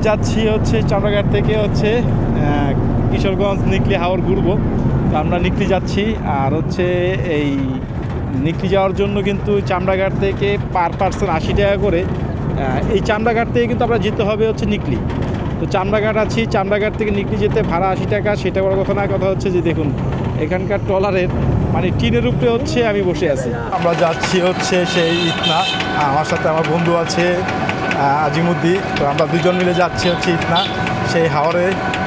যাচ্ছি হচ্ছে চামড়াঘাট থেকে হচ্ছে কিশোরগঞ্জ নিকলি হাওর ঘুরবো। তো আমরা নিকলি যাচ্ছি, আর হচ্ছে এই নিকলি যাওয়ার জন্য কিন্তু চামড়াঘাট থেকে পার পার্সন 80 টাকা করে। এই চামড়াঘাট থেকে কিন্তু আমরা যেতে হবে হচ্ছে নিকলি। তো চামড়াঘাট আছি, চামড়াঘাট থেকে নিকলি যেতে ভাড়া 80 টাকা। সেটা বড় কথা না, কথা হচ্ছে যে দেখুন এখানকার ট্রলারের মানে টিনের উপরে হচ্ছে আমি বসে আছি। আমরা যাচ্ছি হচ্ছে সেই ইতনা, আমার সাথে আমার বন্ধু আছে আজিমুদ্দি। তো আমরা দুজন মিলে যাচ্ছি হচ্ছে ইতনা সেই হাওরে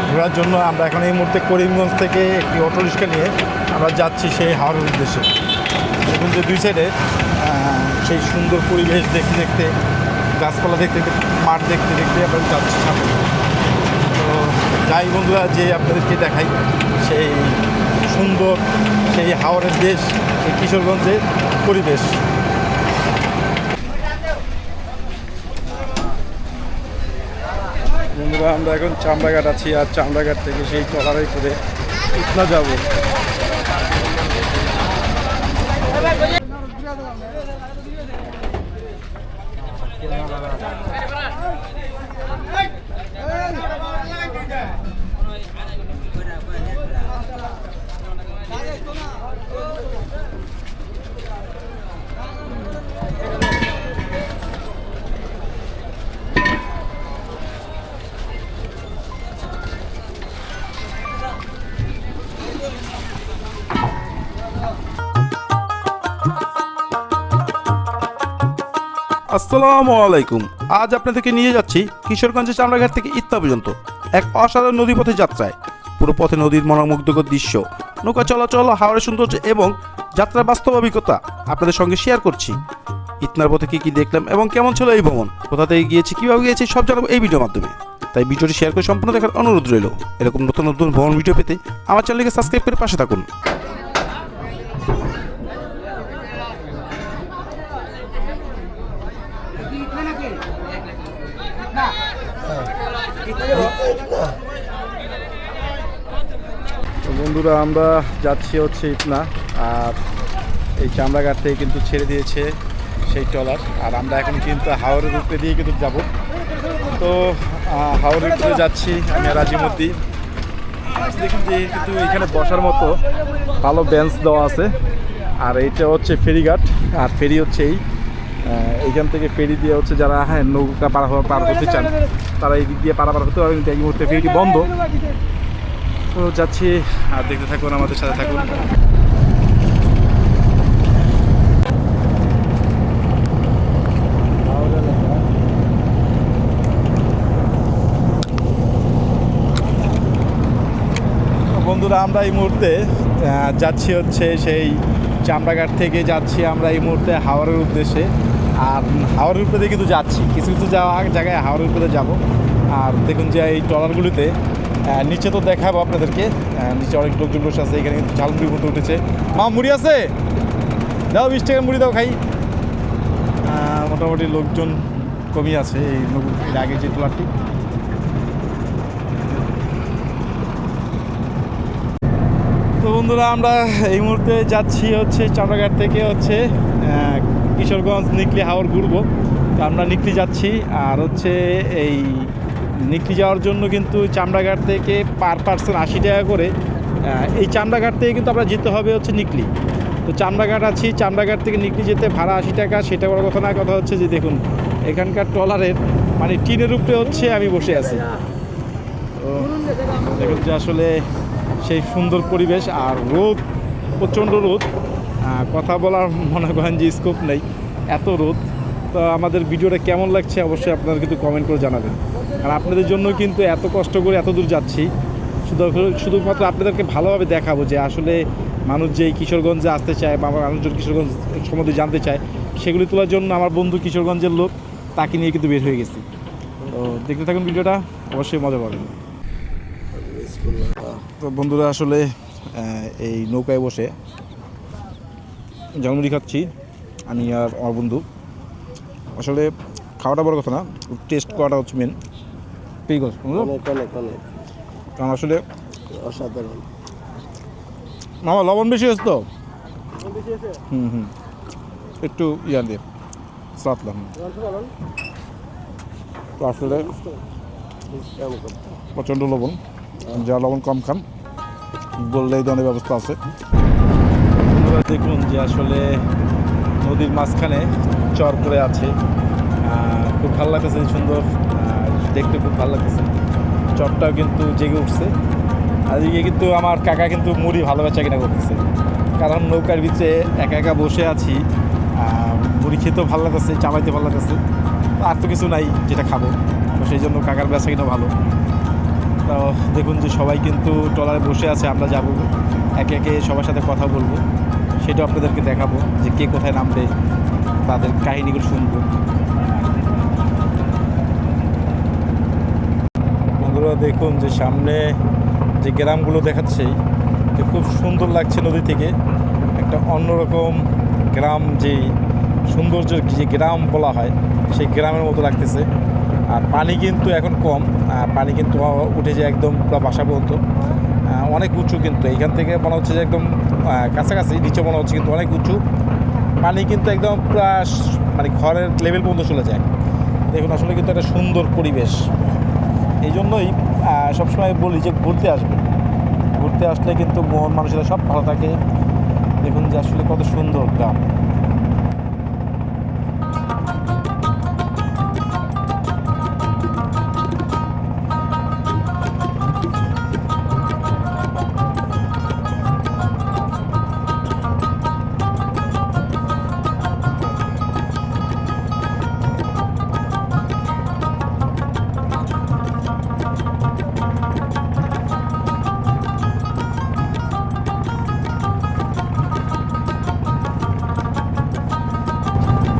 ঘোরার জন্য। আমরা এখন এই মুহূর্তে করিমগঞ্জ থেকে একটি অটো রিক্সা নিয়ে আমরা যাচ্ছি সেই হাওরের উদ্দেশ্যে। দেখুন যে দুই সাইডে সেই সুন্দর পরিবেশ দেখতে দেখতে, গাছপালা দেখতে দেখতে, মাঠ দেখতে দেখতে আমরা যাচ্ছি সামনে। তো যাই বন্ধুরা, যে আপনাদেরকে দেখাই সেই সুন্দর সেই হাওরের দেশ, এই কিশোরগঞ্জের পরিবেশ। বন্ধুরা আমরা এখন চামড়াঘাট আছি, আর চামড়াঘাট থেকে সেই ট্রলারে করে ইতনা যাব। আসসালামু আলাইকুম। আজ আপনাদেরকে নিয়ে যাচ্ছি কিশোরগঞ্জের চামড়াঘাট থেকে ইতনা পর্যন্ত এক অসাধারণ নদীপথে যাত্রায়। পুরো পথে নদীর মনোমুগ্ধকর দৃশ্য, নৌকা চলাচল, হাওরের সৌন্দর্য এবং যাত্রার বাস্তব অভিজ্ঞতা আপনাদের সঙ্গে শেয়ার করছি। ইতনার পথে কী কী দেখলাম এবং কেমন ছিল এই ভ্রমণ, কোথা থেকে গিয়েছি, কীভাবে গিয়েছি, সব জানাবো এই ভিডিওর মাধ্যমে। তাই ভিডিওটি শেয়ার করে সম্পূর্ণ দেখার অনুরোধ রইল। এরকম নতুন নতুন ভ্রমণ ভিডিও পেতে আমার চ্যানেলকে সাবস্ক্রাইব করে পাশে থাকুন। তো বন্ধুরা আমরা যাচ্ছি হচ্ছে ইতনা, আর এই চামড়াঘাট থেকে কিন্তু ছেড়ে দিয়েছে সেই ট্রলার, আর আমরা এখন কিন্তু হাওরের উপরে দিয়ে কিন্তু যাব। তো হাওরের উপরে যাচ্ছি আমি আর আজিমুদ্দি। দেখুন যে কিন্তু এখানে বসার মতো ভালো বেঞ্চ দেওয়া আছে, আর এইটা হচ্ছে ফেরিঘাট। আর ফেরি হচ্ছে এইখান থেকে ফেরি দিয়ে হচ্ছে যারা নৌকা পার করতে চান তারা এই দিক দিয়ে পারাপার হতে পারবেন। কিন্তু এই মুহূর্তে ফেরিটি বন্ধ। তো যাচ্ছি, আর দেখতে থাকুন, আমাদের সাথে থাকুন। বন্ধুরা আমরা এই মুহূর্তে যাচ্ছি হচ্ছে সেই চামড়াঘাট থেকে যাচ্ছি আমরা এই মুহূর্তে হাওরের উদ্দেশ্যে। আর হাওরের উপরে কিন্তু যাচ্ছি, কিছু কিছু জায়গায় হাওরের উপরে যাব। আর দেখুন যে এই ট্রলারগুলিতে নিচে তো দেখাবো আপনাদেরকে, নিচে অনেক লোকজন বসে আছে। এখানে কিন্তু ঝালমুড়ির মতো উঠেছে। মা মুড়ি আছে, দাও 20 টাকার মুড়ি দাও খাই। মোটামুটি লোকজন কমই আছে এই এর আগে যে ট্রলারটি। তো বন্ধুরা আমরা এই মুহূর্তে যাচ্ছি হচ্ছে চামড়াঘাট থেকে হচ্ছে কিশোরগঞ্জ নিকলি হাওর ঘুরবো। তো আমরা নিকলি যাচ্ছি, আর হচ্ছে এই নিকলি যাওয়ার জন্য কিন্তু চামড়াঘাট থেকে পার পার্সন 80 টাকা করে। এই চামড়াঘাট থেকে কিন্তু আমরা যেতে হবে হচ্ছে নিকলি। তো চামড়াঘাট আছি, চামড়াঘাট থেকে নিকলি যেতে ভাড়া 80 টাকা। সেটা বড় কথা না, কথা হচ্ছে যে দেখুন এখানকার ট্রলারের মানে টিনের উপরে হচ্ছে আমি বসে আছি। তো দেখুন যে আসলে সেই সুন্দর পরিবেশ, আর রোদ, প্রচণ্ড রোদ, কথা বলার মনে করেন যে স্কোপ নেই, এত রোদ। তো আমাদের ভিডিওটা কেমন লাগছে অবশ্যই আপনারা কিন্তু কমেন্ট করে জানাবেন। আর আপনাদের জন্য কিন্তু এত কষ্ট করে এত দূর যাচ্ছি শুধুমাত্র আপনাদেরকে ভালোভাবে দেখাবো যে আসলে মানুষ যে কিশোরগঞ্জে আসতে চায় বা আমার মানুষজন কিশোরগঞ্জ সম্বন্ধে জানতে চায়, সেগুলি তোলার জন্য আমার বন্ধু কিশোরগঞ্জের লোক, তাকে নিয়ে কিন্তু বের হয়ে গেছি। তো দেখতে থাকুন ভিডিওটা, অবশ্যই মজা পাবেন। তো বন্ধুরা আসলে এই নৌকায় বসে ঝালমুড়ি খাচ্ছি আমি আর আমার বন্ধু। আসলে খাওয়াটা বড় কথা না, টেস্ট করাটা হচ্ছে মেন। ঠিক আছে, কারণ আসলে অসাধারণ। মামা লবণ বেশি হয়েছে তো, একটু ইয়া দিয়ে সাতলাম। তো আসলে প্রচণ্ড লবণ, যা লবণ কম খান বললে এই ধরনের ব্যবস্থা আছে। দেখুন যে আসলে নদীর মাঝখানে চর করে আছে, খুব ভালো লাগতেছে, সুন্দর দেখতে খুব ভালো লাগতেছে। চরটাও কিন্তু জেগে উঠছে। আর এদিকে কিন্তু আমার কাকা কিন্তু মুড়ি ভালো বেচা কিনা করতেছে, কারণ নৌকার ভিতরে একা একা বসে আছি, মুড়ি খেতেও ভালো লাগতেছে, চাবাইতে ভালো লাগতেছে, আর তো কিছু নাই যেটা খাবো, তো সেই জন্য কাকার বেচা কিনা ভালো। তো দেখুন যে সবাই কিন্তু ট্রলারে বসে আছে, আমরা যাব একে একে সবার সাথে কথা বলবো, সেটাও আপনাদেরকে দেখাবো যে কে কোথায় নামবে, তাদের কাহিনিগুলো শুনবো। বন্ধুরা দেখুন যে সামনে যে গ্রামগুলো দেখাচ্ছে, যে খুব সুন্দর লাগছে, নদী থেকে একটা অন্যরকম গ্রাম, যে সৌন্দর্যের যে গ্রাম বলা হয় সেই গ্রামের মতো লাগতেছে। আর পানি কিন্তু এখন কম, পানি কিন্তু উঠে যায় একদম পুরো বাসা পর্যন্ত, অনেক উঁচু, কিন্তু এইখান থেকে মনে হচ্ছে যে একদম কাছাকাছি, নিচে মনে হচ্ছে কিন্তু অনেক উঁচু, পানি কিন্তু একদম পুরো মানে ঘরের লেভেল পর্যন্ত চলে যায়। দেখুন আসলে কিন্তু একটা সুন্দর পরিবেশ, এই জন্যই সবসময় বলি যে ঘুরতে আসবে, ঘুরতে আসলে কিন্তু মন মানুষেরা সব ভালো থাকে। দেখুন যে আসলে কত সুন্দর গ্রাম।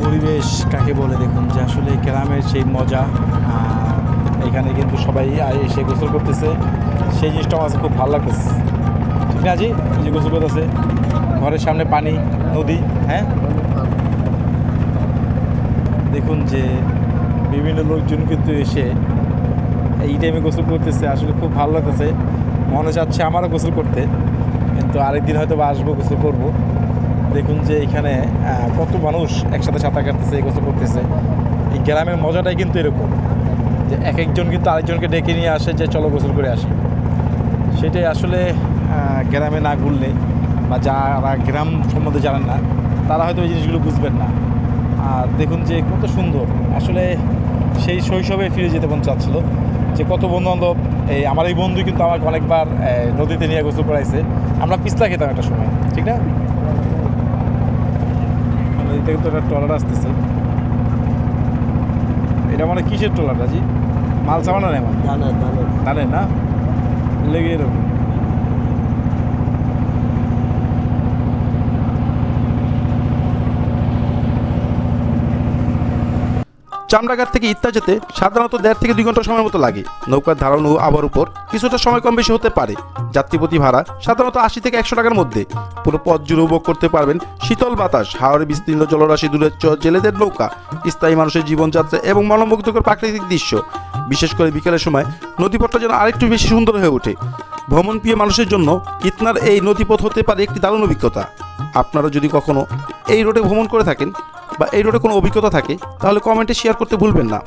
পরিবেশ কাকে বলে, দেখুন যে আসলে গ্রামের সেই মজা, এখানে কিন্তু সবাই এসে গোসল করতেছে, সেই জিনিসটা আমার খুব ভালো লাগতেছে। ঠিক না জি, যে গোসল করতেছে, ঘরের সামনে পানি, নদী, হ্যাঁ দেখুন যে বিভিন্ন লোকজন কিন্তু এসে এই টাইমে গোসল করতেছে, আসলে খুব ভালো লাগতেছে, মনে চাচ্ছে আমারও গোসল করতে, কিন্তু আরেকদিন হয়তো বা আসবো, গোসল করবো। দেখুন যে এখানে কত মানুষ একসাথে সাঁতার কাটতেছে, গোসল করতেছে। এই গ্রামের মজাটাই কিন্তু এরকম যে এক একজন কিন্তু আরেকজনকে ডেকে নিয়ে আসে যে চলো গোসল করে আসি। সেটাই আসলে গ্রামে না ঘুরলে বা যারা গ্রাম সম্বন্ধে জানেন না তারা হয়তো এই জিনিসগুলো বুঝবেন না। আর দেখুন যে কত সুন্দর, আসলে সেই শৈশবে ফিরে যেতে মন চাচ্ছিল, যে কত বন্ধুবান্ধব, আমার এই বন্ধু কিন্তু আমাকে অনেকবার নদীতে নিয়ে গোসল করাইছে, আমরা পিছলা খেতাম একটা সময়, ঠিক না? এই থেকে তো একটা ট্রলার আসতেছে, এটা মানে কিসের ট্রলার রাজি? মাল চাপানো নেই, মানে ধানের না লেগে এরকম। চামড়াঘাট থেকে ইত্তা যেতে সাধারণত 1.5 থেকে 2 ঘন্টা সময়ের মতো লাগে। নৌকার ধারণ ও আবহাওয়ার উপর কিছুটা সময় কম বেশি হতে পারে। যাত্রীপ্রতি ভাড়া সাধারণত 80 থেকে 100 টাকার মধ্যে। পুরো পথ জুড়ে উপভোগ করতে পারবেন শীতল বাতাস, হাওরের বিস্তীর্ণ জলরাশি, দূরের জেলেদের নৌকা, স্থায়ী মানুষের জীবনযাত্রা এবং মনোমুগ্ধকর প্রাকৃতিক দৃশ্য। বিশেষ করে বিকেলের সময় নদীপথটা যেন আরেকটু বেশি সুন্দর হয়ে ওঠে। ভ্রমণপ্রিয় মানুষের জন্য ইতনার এই নদীপথ হতে পারে একটি দারুণ অভিজ্ঞতা। আপনারা যদি কখনো এই রোডে ভ্রমণ করে থাকেন বা এই রোডে কোনো অভিজ্ঞতা থাকে তাহলে কমেন্টে শেয়ার করতে ভুলবেন না।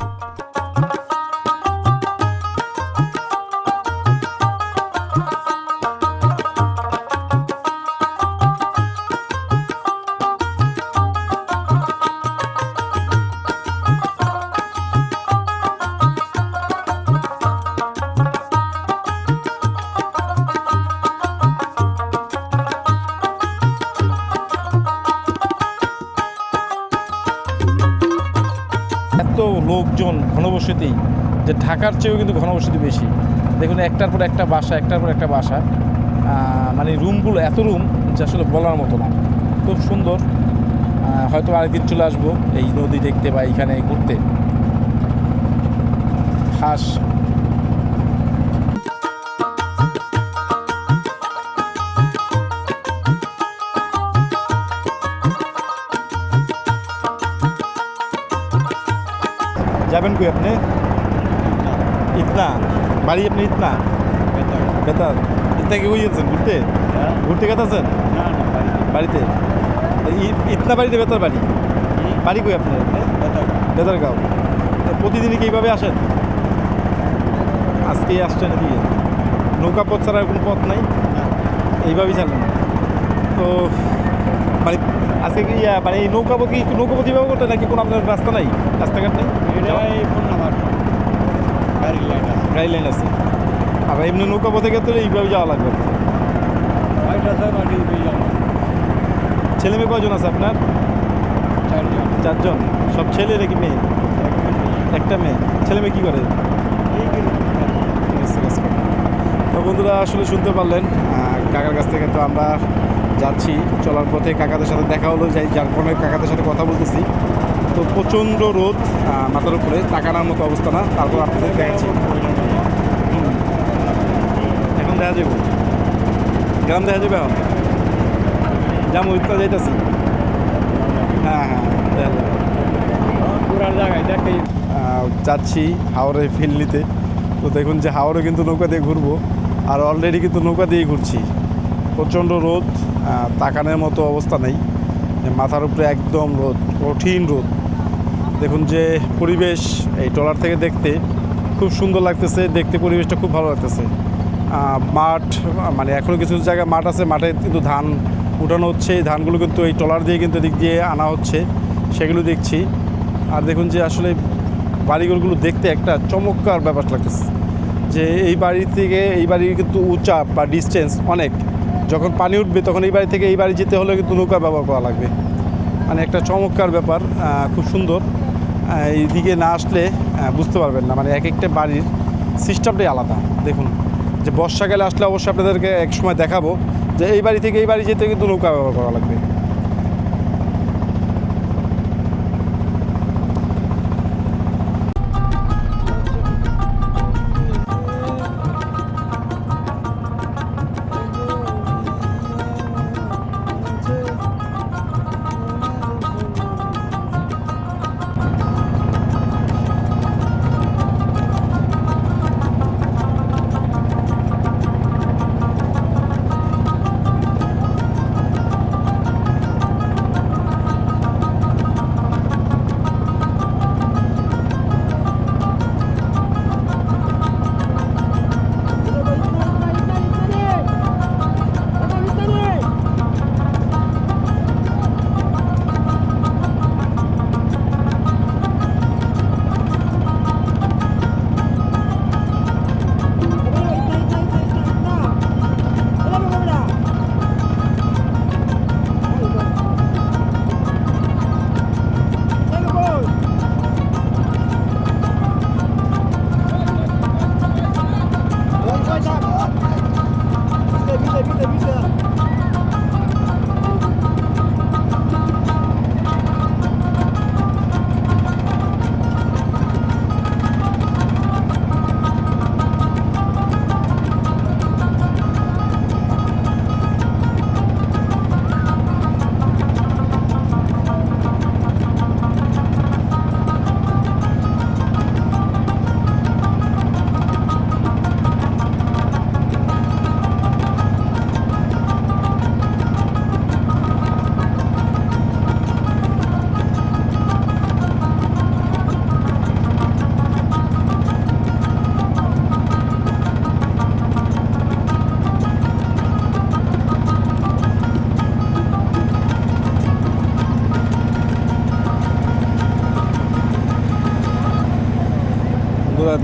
এত লোকজন, ঘনবসতি, যে ঢাকার চেয়েও কিন্তু ঘনবসতি বেশি। দেখুন একটার পর একটা বাসা, একটার পর একটা বাসা, মানে রুমগুলো এত রুম যে আসলে বলার মতো না, খুব সুন্দর। হয়তো আরেকদিন চলে আসবো এই নদী দেখতে বা এইখানে ঘুরতে। খাস যাবেন কই আপনি? ইতনা বাড়ি আপনি? ইতনা বেতার? ইতনা কি বুঝেছেন ঘুরতে? ঘুরতে গেছেন বাড়িতে? ইতনা বাড়িতে বেতার বাড়ি? বাড়ি কই আপনার? বেতারগাঁও। প্রতিদিনই কি এইভাবে আসেন? আজকেই আসছেন এদিকে, নৌকা পথ ছাড়া কোনো পথ নাই, এইভাবেই ছাড়লেন। তো মানে আজকে কি মানে এই নৌকাপথ ব্যবহার করতে নাকি কোনো আপনার রাস্তা নাই, রাস্তাঘাট নেই? গাড়ি লাইন আছে, আর এমনি নৌকাপথে গেলে এইভাবে যাওয়া লাগবে। ছেলে মেয়ে কয়জন আছে আপনার? 4জন। সব ছেলে নাকি মেয়ে? একটা মেয়ে। ছেলে মেয়ে কী করে? তো বন্ধুরা আসলে শুনতে পারলেন কাকার কাছ থেকে। তো আমরা যাচ্ছি, চলার পথে কাকাদের সাথে দেখা হলো, যার কারণে কাকাদের সাথে কথা বলতেছি। তো প্রচণ্ড রোদ, মাথার উপরে তাকানোর মতো অবস্থা না। তারপর আপনাদের দেখাচ্ছি। এখন দেখা যাবো গ্রাম, দেখা যাবে এখন যেমন উত্তর যাইতেছি। হ্যাঁ হ্যাঁ, দেখা যাবে। যাচ্ছি হাওড়ে ফিল নিতে। তো দেখুন যে হাওড়ে কিন্তু নৌকা দিয়ে ঘুরবো, আর অলরেডি কিন্তু নৌকা দিয়েই ঘুরছি। প্রচণ্ড রোদ, তাকানোর মতো অবস্থা নেই, মাথার উপরে একদম রোদ, কঠিন রোদ। দেখুন যে পরিবেশ এই ট্রলার থেকে দেখতে খুব সুন্দর লাগতেছে, দেখতে পরিবেশটা খুব ভালো লাগতেছে। মাঠ, মানে এখনও কিছু জায়গায় মাঠ আছে, মাঠে কিন্তু ধান উঠানো হচ্ছে। এই ধানগুলো কিন্তু এই ট্রলার দিয়ে কিন্তু এদিক দিয়ে আনা হচ্ছে, সেগুলো দেখছি। আর দেখুন যে আসলে বাড়িঘরগুলো দেখতে একটা চমৎকার ব্যাপার লাগতেছে, যে এই বাড়ি থেকে এই বাড়ির কিন্তু উঁচা বা ডিস্টেন্স অনেক। যখন পানি উঠবে তখন এই বাড়ি থেকে এই বাড়ি যেতে হলে কিন্তু নৌকা ব্যবহার করা লাগবে। মানে একটা চমৎকার ব্যাপার, খুব সুন্দর। এইদিকে না আসলে বুঝতে পারবেন না, মানে এক একটা বাড়ির সিস্টেমটাই আলাদা। দেখুন যে বর্ষাকালে আসলে অবশ্যই আপনাদেরকে এক সময় দেখাবো যে এই বাড়ি থেকে এই বাড়ি যেতে কিন্তু নৌকা ব্যবহার করা লাগবে।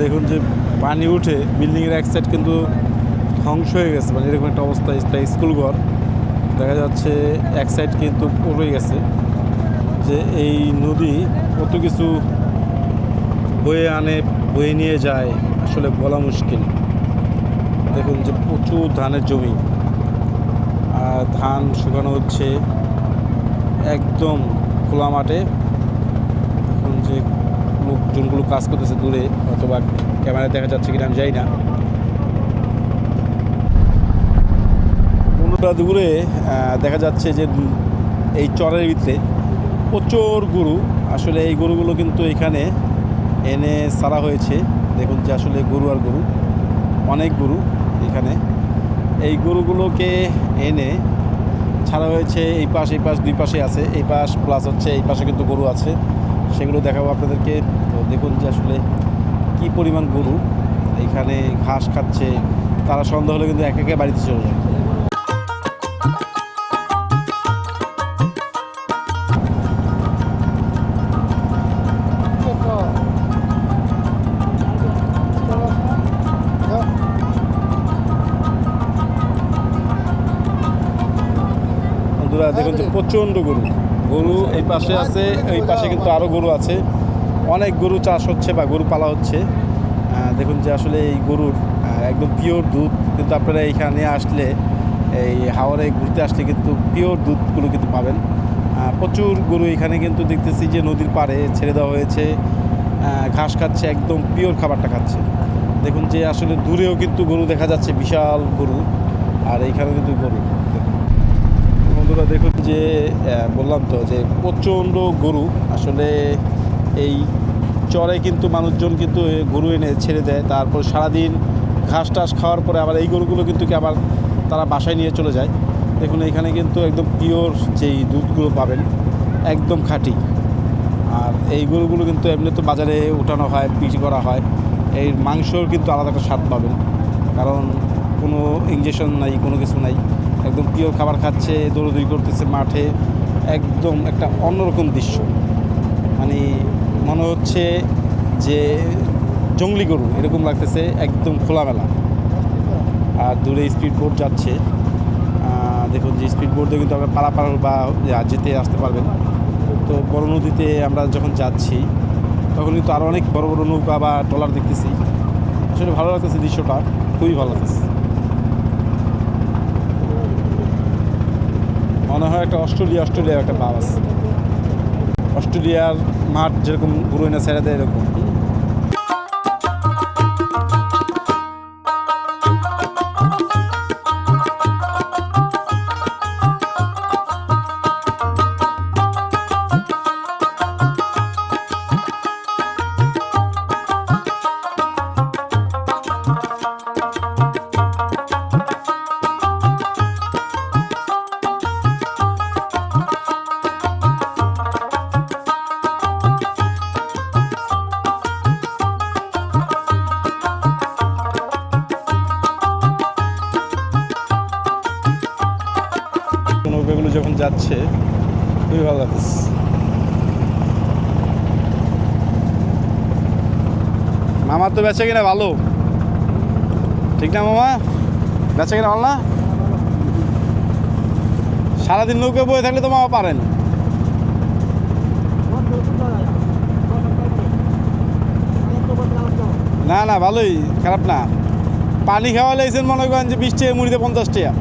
দেখুন যে পানি উঠে বিল্ডিংয়ের এক সাইড কিন্তু ধ্বংস হয়ে গেছে, মানে এরকম একটা অবস্থা। একটা স্কুল ঘর দেখা যাচ্ছে, এক সাইড কিন্তু পড়ে গেছে। যে এই নদী কত কিছু বয়ে আনে, বয়ে নিয়ে যায়, আসলে বলা মুশকিল। দেখুন যে প্রচুর ধানের জমি, আর ধান শুকানো হচ্ছে একদম খোলা মাঠে। দেখুন যে লোকজনগুলো কাজ করতেছে দূরে, অথবা ক্যামেরায় দেখা যাচ্ছে কিনা আমি যাই না। বন্ধুরা দূরে দেখা যাচ্ছে যে এই চরের ভিতরে প্রচুর গরু। আসলে এই গরুগুলো কিন্তু এখানে এনে ছাড়া হয়েছে। দেখুন যে আসলে গরু আর গরু, অনেক গরু এখানে। এই গরুগুলোকে এনে ছাড়া হয়েছে। এই পাশ দুই পাশে আছে, এই পাশ প্লাস হচ্ছে এই পাশে কিন্তু গরু আছে, সেগুলো দেখাবো আপনাদেরকে। তো দেখুন যে আসলে কী পরিমাণ গরু। এখানে ঘাস খাচ্ছে, তারা সন্ধ্যা হলে কিন্তু একে একে বাড়িতে চলে যায়। বন্ধুরা দেখুন যে প্রচণ্ড গরু, গরু এই পাশে আছে, এই পাশে কিন্তু আরও গরু আছে, অনেক গরু চাষ হচ্ছে বা গরু পালা হচ্ছে। দেখুন যে আসলে এই গরুর একদম পিওর দুধ কিন্তু আপনারা এইখানে আসলে, এই হাওরে ঘুরতে আসলে কিন্তু পিওর দুধগুলো কিন্তু পাবেন। প্রচুর গরু এখানে কিন্তু দেখতেছি যে নদীর পাড়ে ছেড়ে দেওয়া হয়েছে, ঘাস খাচ্ছে, একদম পিওর খাবারটা খাচ্ছে। দেখুন যে আসলে দূরেও কিন্তু গরু দেখা যাচ্ছে, বিশাল গরু, আর এইখানে কিন্তু গরু। বন্ধুরা দেখুন যে বললাম তো যে প্রচণ্ড গরু, আসলে এই চরে কিন্তু মানুষজন কিন্তু গরু এনে ছেড়ে দেয়, তারপর সারাদিন ঘাস টাস খাওয়ার পরে আবার এই গরুগুলো কিন্তু কি আবার তারা বাসায় নিয়ে চলে যায়। দেখুন এখানে কিন্তু একদম পিওর যেই দুধগুলো পাবেন, একদম খাঁটি। আর এই গরুগুলো কিন্তু এমনি তো বাজারে উঠানো হয়, বিক্রি করা হয়, এই মাংসর কিন্তু আলাদা একটা স্বাদ পাবেন, কারণ কোনো ইঞ্জেকশন নাই, কোনো কিছু নাই, একদম পিওর খাবার খাচ্ছে, দৌড়দৌড়ি করতেছে মাঠে, একদম একটা অন্যরকম দৃশ্য। মানে মনে হচ্ছে যে জঙ্গলি গরু এরকম লাগতেছে, একদম খোলামেলা। আর দূরে স্পিড বোট যাচ্ছে, দেখুন যে স্পিড বোট দিয়ে কিন্তু আমরা পারাপার বা যেতে আসতে পারবেন। তো বড় নদীতে আমরা যখন যাচ্ছি তখন কিন্তু আরও অনেক বড় বড় নৌকা বা ট্রলার দেখতেছি, আসলে ভালো লাগতেছে দৃশ্যটা, খুবই ভালো লাগতেছে। মনে হয় একটা অস্ট্রেলিয়ার একটা ভাব আছে, অস্ট্রেলিয়ার মাঠ যেরকম গরু এনে ছেড়ে দেয় এরকম। নৌকাগুলো যখন যাচ্ছে খুবই ভালো লাগছে। মামার তো বেচা কিনা ভালো, ঠিক না মামা? বেচা কিনা ভালো না? সারাদিন নৌকা বয়ে থাকলে তো মামা পারেন। না না, ভালোই, খারাপ না। পানি খাওয়া লাইছেন মনে করেন যে 20 টাকা মুড়িতে 50 টাকা।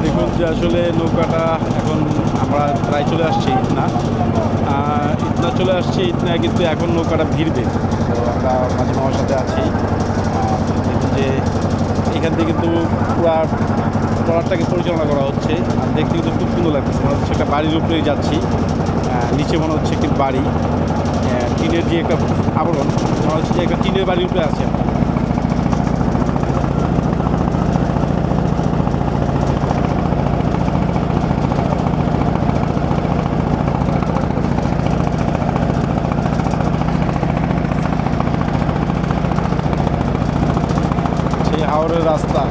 দেখুন যে আসলে নৌকাটা এখন আমরা প্রায় চলে আসছি ইতনা চলে আসছি। ইতনায় কিন্তু এখন নৌকাটা ভিড়বে, তো আমরা মাঝে মামার সাথে আছি। দেখুন যে এখান থেকে কিন্তু পুরা ট্রলারটাকে পরিচালনা করা হচ্ছে, আর দেখতে কিন্তু খুব সুন্দর লাগতেছে। মনে হচ্ছে একটা বাড়ির উপরেই যাচ্ছি, নিচে মনে হচ্ছে একটি বাড়ি, টিনের যে একটা আবরণ, মনে হচ্ছে যে একটা টিনের বাড়ির উপরে আছে। হাওরের রাস্তা।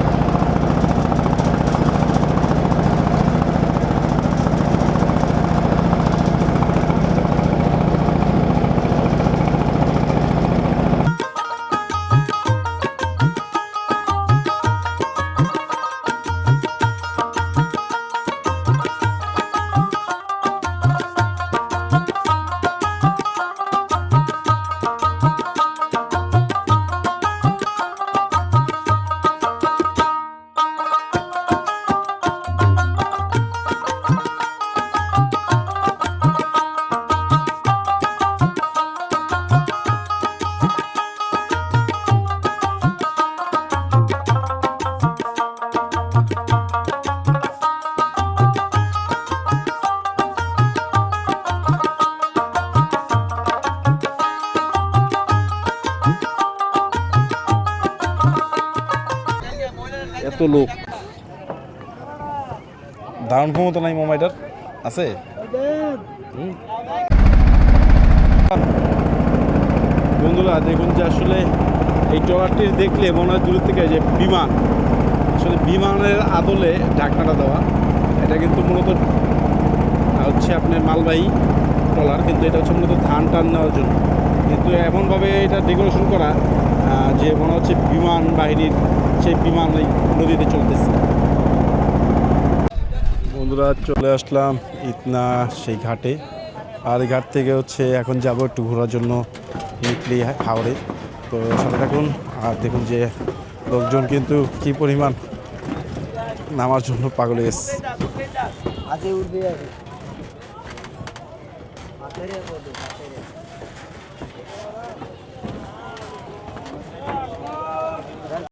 এত লোক, ধারণ ক্ষমতা নাই মোবাইলটার আছে। বন্ধুরা দেখুন যে আসলে এই ট্রলারটি দেখলে মনে হয় দূর থেকে যে বিমান, আসলে বিমানের আদলে ঢাকনাটা দেওয়া। এটা কিন্তু মূলত হচ্ছে আপনার মালবাহী ট্রলার, কিন্তু এটা হচ্ছে মূলত ধান টান নেওয়ার জন্য। কিন্তু এমনভাবে এটা ডেকোরেশন করা যে মনে হচ্ছে বিমান বাহিনীর সেই বিমান এই নদীতে চলতেছে। বন্ধুরা চলে আসলাম ইতনা সেই ঘাটে, আর এই ঘাট থেকে হচ্ছে এখন যাব একটু ঘোরার জন্য নিকলি হাওড়ে। তো সাথে থাকুন আর দেখুন যে লোকজন কিন্তু কি পরিমাণ নামার জন্য পাগল হয়ে গেছে।